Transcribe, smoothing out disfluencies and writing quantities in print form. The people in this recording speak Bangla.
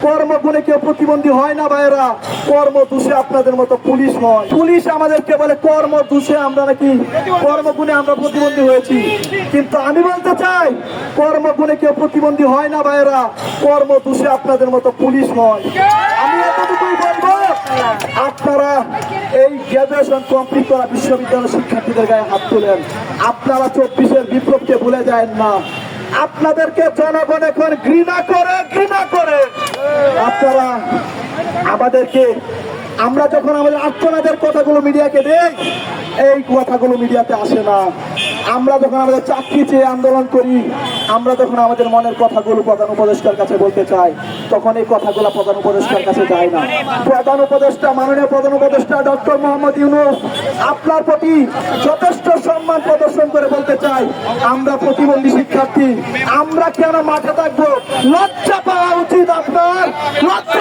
কর্মগুণে কেউ প্রতিবন্ধী হয় না ভাইয়েরা, কর্মদোষে আপনাদের মতো পুলিশ হয়। পুলিশ আমাদেরকে বলে কর্মদোষে আমরা নাকি কর্মগুণে আমরা প্রতিবন্ধী হয়েছি, কিন্তু আমি বলতে চাই কর্মগুণে কেউ প্রতিবন্ধী হয় না ভাইয়েরা, কর্মদোষে আপনাদের মতো পুলিশ হয়। আমি এতটুকুই বলবো, আপনারা এই গ্রাজুয়েশন কমপ্লিট করা বিশ্ববিদ্যালয়ের শিক্ষার্থীদের গায়ে হাত তোলেন। আপনারা 24-এর বিপ্লবকে ভুলে যায় না। আপনাদেরকে জনগণ এখন ঘৃণা করে আপনারা আমাদেরকে, আমরা যখন আমাদের আত্মনাদের কথাগুলো মিডিয়াকে দেই, এই কথাগুলো মিডিয়াতে আসে না। আমরা যখন আমাদের চাকরি চেয়ে আন্দোলন করি, আমরা যখন আমাদের মনের কথাগুলো প্রধান উপদেষ্টার কাছে বলতে চাই, তখন এই কথাগুলো প্রধান উপদেষ্টার কাছে যায় না। প্রধান উপদেষ্টা, মাননীয় প্রধান উপদেষ্টা ডক্টর মোহাম্মদ ইউনূস, আপনার প্রতি যথেষ্ট সম্মান প্রদর্শন করে বলতে চাই, আমরা প্রতিবন্ধী শিক্ষার্থী, আমরা কেন মাঠে থাকবো? লজ্জা পাওয়া উচিত আপনার, লজ্জা